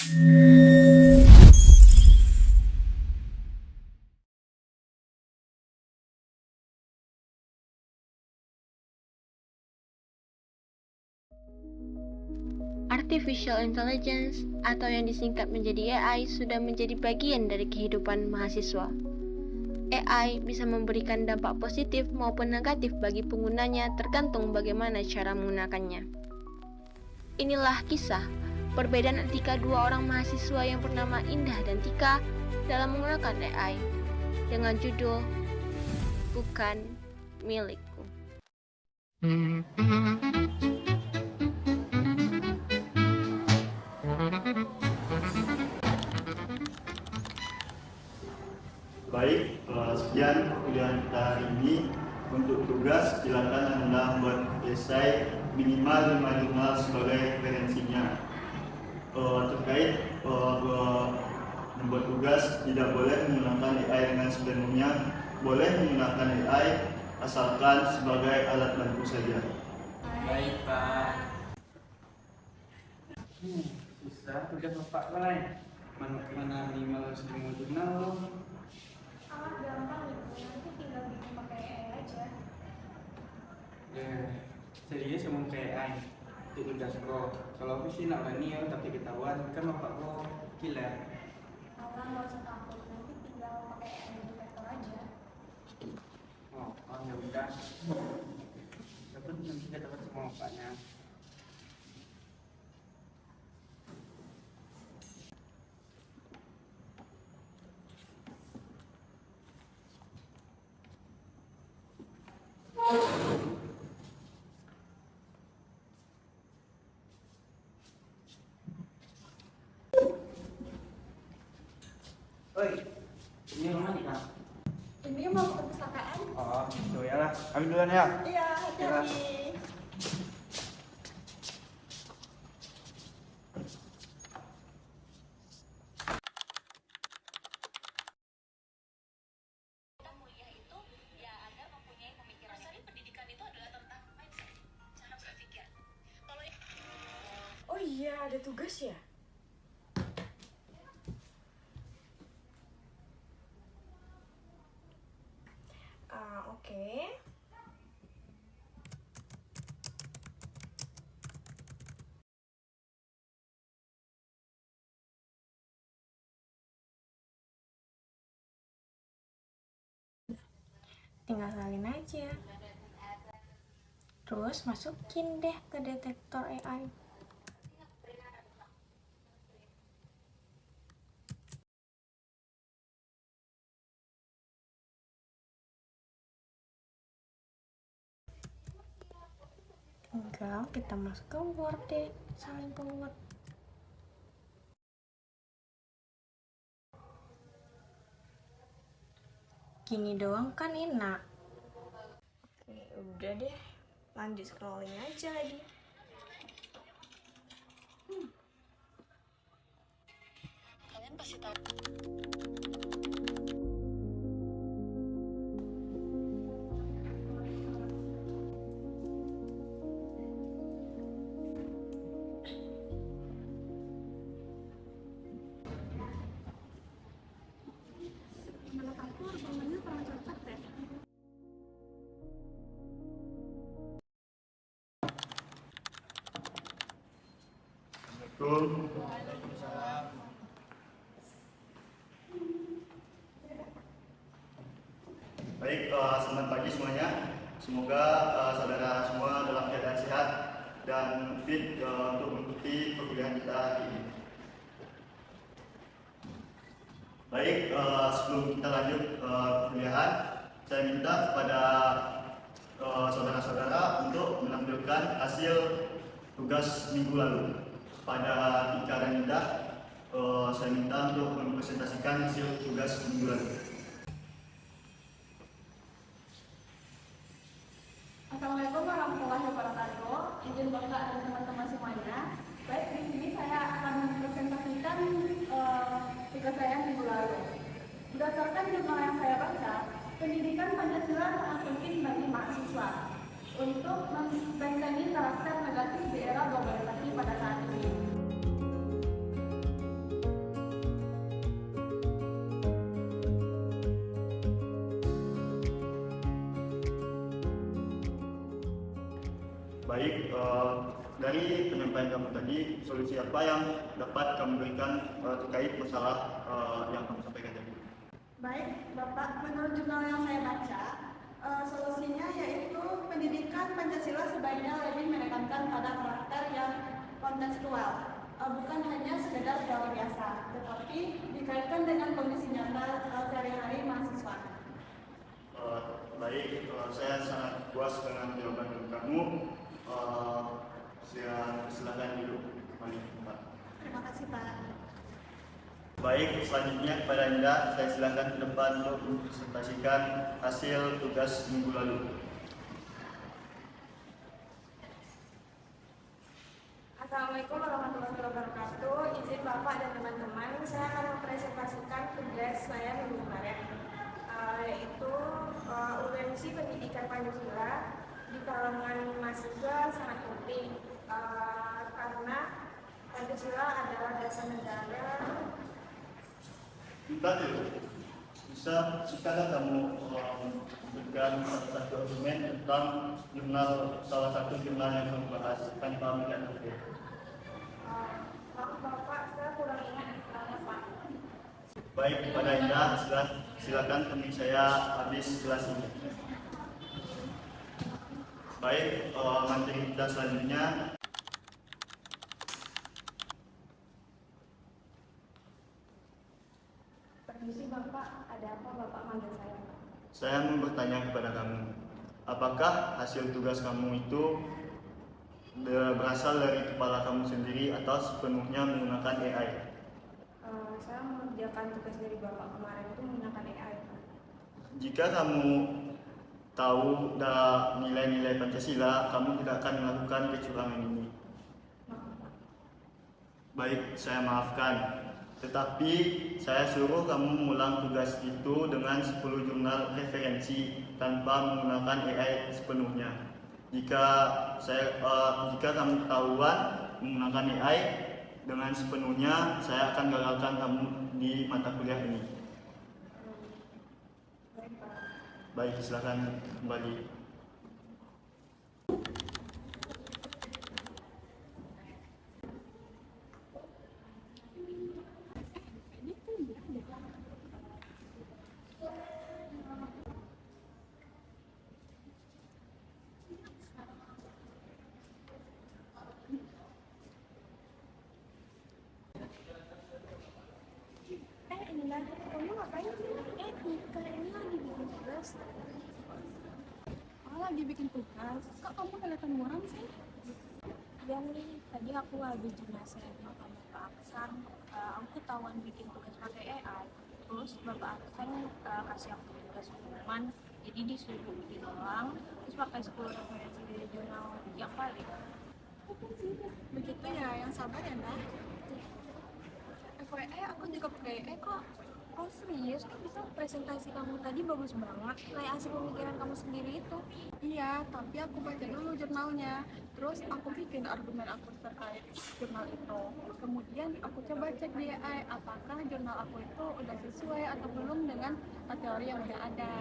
Artificial Intelligence atau yang disingkat menjadi AI sudah menjadi bagian dari kehidupan mahasiswa. AI bisa memberikan dampak positif maupun negatif bagi penggunanya tergantung bagaimana cara menggunakannya. Inilah kisah perbedaan etika dua orang mahasiswa yang bernama Indah dan Tika dalam menggunakan AI dengan judul Bukan Milikku. Baik, sekian perkuliahan kita hari ini. Untuk tugas, silakan Anda membuat esai minimal 5 jurnal sebagai referensinya. Terkait membuat tugas, tidak boleh menggunakan AI dengan sepenuhnya. Boleh menggunakan AI asalkan sebagai alat bantu saja. Baik, Pak. Susah tugas Bapak lain. Mana minimal 5 jurnal loh. Amat gampang ibu, nanti tinggal bikin pakai AI aja. Serius emang kayak AI untuk tugas kok. Kalau aku sih nak berani ya, tapi ketahuan kan Bapak kok killer. Allah nggak usah takut, nanti tinggal pakai AI detector aja. Oh ya udah. Tapi nanti kita dapat semua Bapaknya. Oi, ini rumah nih Kak. Ini mau ke perpustakaan? Oh, gitu ya lah. Kami duluan ya. Iya, hati-hati. Oh iya, ada tugas ya? Oke. Tinggal salin aja. Terus masukin deh ke detektor AI. Tinggal kita masuk ke Word deh, salin ke Word. Gini doang kan enak. Oke, udah deh. Lanjut scrolling aja lagi. Kalian pasti tahu. Menurut aku argumennya kurang cocok deh. Baik, selamat pagi semuanya. Semoga saudara semua dalam keadaan sehat dan fit untuk mengikuti perkuliahan kita hari ini. Baik, sebelum kita lanjut perkuliahan, saya minta kepada saudara-saudara untuk menampilkan hasil tugas minggu lalu. Pada Tika dan Indah, saya minta untuk mempresentasikan hasil tugas minggu lalu. Assalamualaikum warahmatullahi wabarakatuh. Izin Bapak dan teman-teman semuanya. Baik, di sini saya akan mempresentasikan tugas saya minggu lalu. Berdasarkan jurnal yang saya baca, pendidikan Pancasila sangat penting bagi mahasiswa untuk membentengi karakter negatif di era globalisasi pada saat ini. Baik, dari penyampaian kamu tadi, solusi apa yang dapat kamu berikan terkait masalah yang kamu sampaikan tadi? Baik, Bapak, menurut jurnal yang saya baca, solusinya yaitu pendidikan Pancasila sebaiknya lebih menekankan pada karakter yang kontekstual, bukan hanya sekedar teori biasa, tetapi dikaitkan dengan kondisi nyata sehari-hari mahasiswa. Baik, saya sangat puas dengan jawaban dari kamu. Saya silakan duduk kembali, Pak. Terima kasih, Pak. Baik, selanjutnya kepada Anda, saya silakan ke depan untuk mempresentasikan hasil tugas minggu lalu. Assalamualaikum warahmatullahi wabarakatuh. Izin Bapak dan teman-teman, saya akan mempresentasikan tugas saya minggu kemarin, yaitu urgensi pendidikan Pancasila di kalangan mahasiswa sangat penting, karena Pancasila adalah dasar negara. Bisakah kamu memberikan satu argumen tentang salah satu jurnal yang kamu bahas tanpa melihat buku? Maaf Bapak, saya kurang ingat istilahnya Pak. Baik, kepada Anda, silakan temui saya habis kelas ini. Baik, materi kita selanjutnya. Permisi Bapak, ada apa Bapak manggil saya? Saya mau bertanya kepada kamu, apakah hasil tugas kamu itu berasal dari kepala kamu sendiri atau sepenuhnya menggunakan AI? Saya mengerjakan tugas dari Bapak kemarin itu menggunakan AI. Jika kamu tahu nilai-nilai Pancasila, kamu tidak akan melakukan kecurangan ini. Maaf Pak. Baik, saya maafkan. Tetapi saya suruh kamu mengulang tugas itu dengan 10 jurnal referensi tanpa menggunakan AI sepenuhnya. Jika kamu ketahuan menggunakan AI dengan sepenuhnya, saya akan gagalkan kamu di mata kuliah ini. Baik Pak. Baik, silakan kembali. Inilah, kamu ngapain sih? Nika ini lagi bikin tugas. Oh, lagi bikin tugas. Kok kamu kelihatan muram sih? Ya nih, tadi aku habis jelasin sama Bapak Aksan, aku ketahuan bikin tugas pakai AI. Terus Bapak Aksan kasih aku tugas pengumuman, jadi disuruh bikin ulang, terus pakai 10 referensi dari jurnal yang valid. Begitu ya, yang sabar ya, Mbak. FYI, aku juga pakai AI kok. Oh serius? Kok bisa presentasi kamu tadi bagus banget, kayak hasil pemikiran kamu sendiri itu. Iya, tapi aku baca dulu jurnalnya. Terus aku bikin argumen aku terkait jurnal itu. Kemudian aku coba cek di AI apakah jurnal aku itu udah sesuai atau belum dengan teori yang udah ada.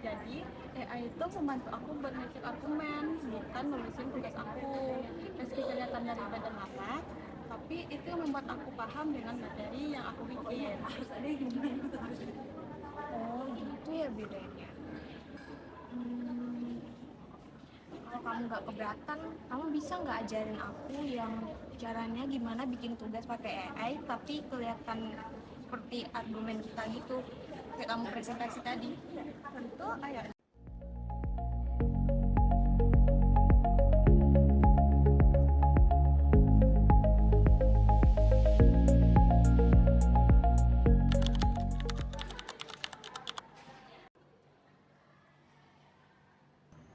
Jadi AI itu membantu aku buat ngecek argumen, bukan nulisin tugas aku. Meski kelihatan dari badan apa, tapi itu yang membuat aku paham dengan materi yang aku bikin. Oh gitu ya bedanya. Kalau kamu nggak keberatan, kamu bisa nggak ajarin aku yang caranya gimana bikin tugas pakai AI tapi kelihatan seperti argumen kita gitu, kayak kamu presentasi tadi. Tentu, ayo.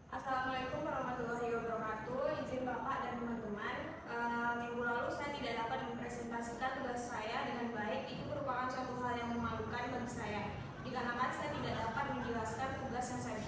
Assalamualaikum warahmatullahi wabarakatuh. Izin Bapak dan teman-teman, minggu lalu saya tidak dapat mempresentasikan tugas saya dengan baik. Itu merupakan suatu hal yang memalukan bagi saya, dikarenakan saya tidak dapat menjelaskan tugas yang saya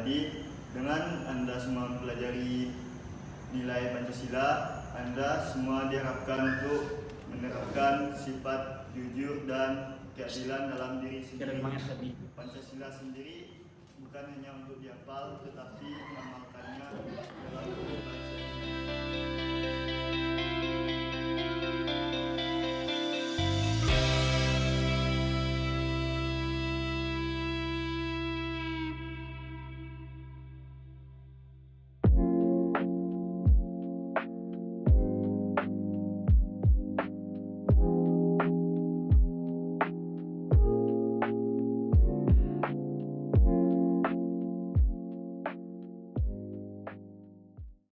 tadi, dengan Anda semua mempelajari nilai Pancasila, Anda semua diharapkan untuk menerapkan sifat jujur dan keadilan dalam diri sendiri. Pancasila sendiri bukan hanya untuk dihafal, tetapi mengamalkannya dalam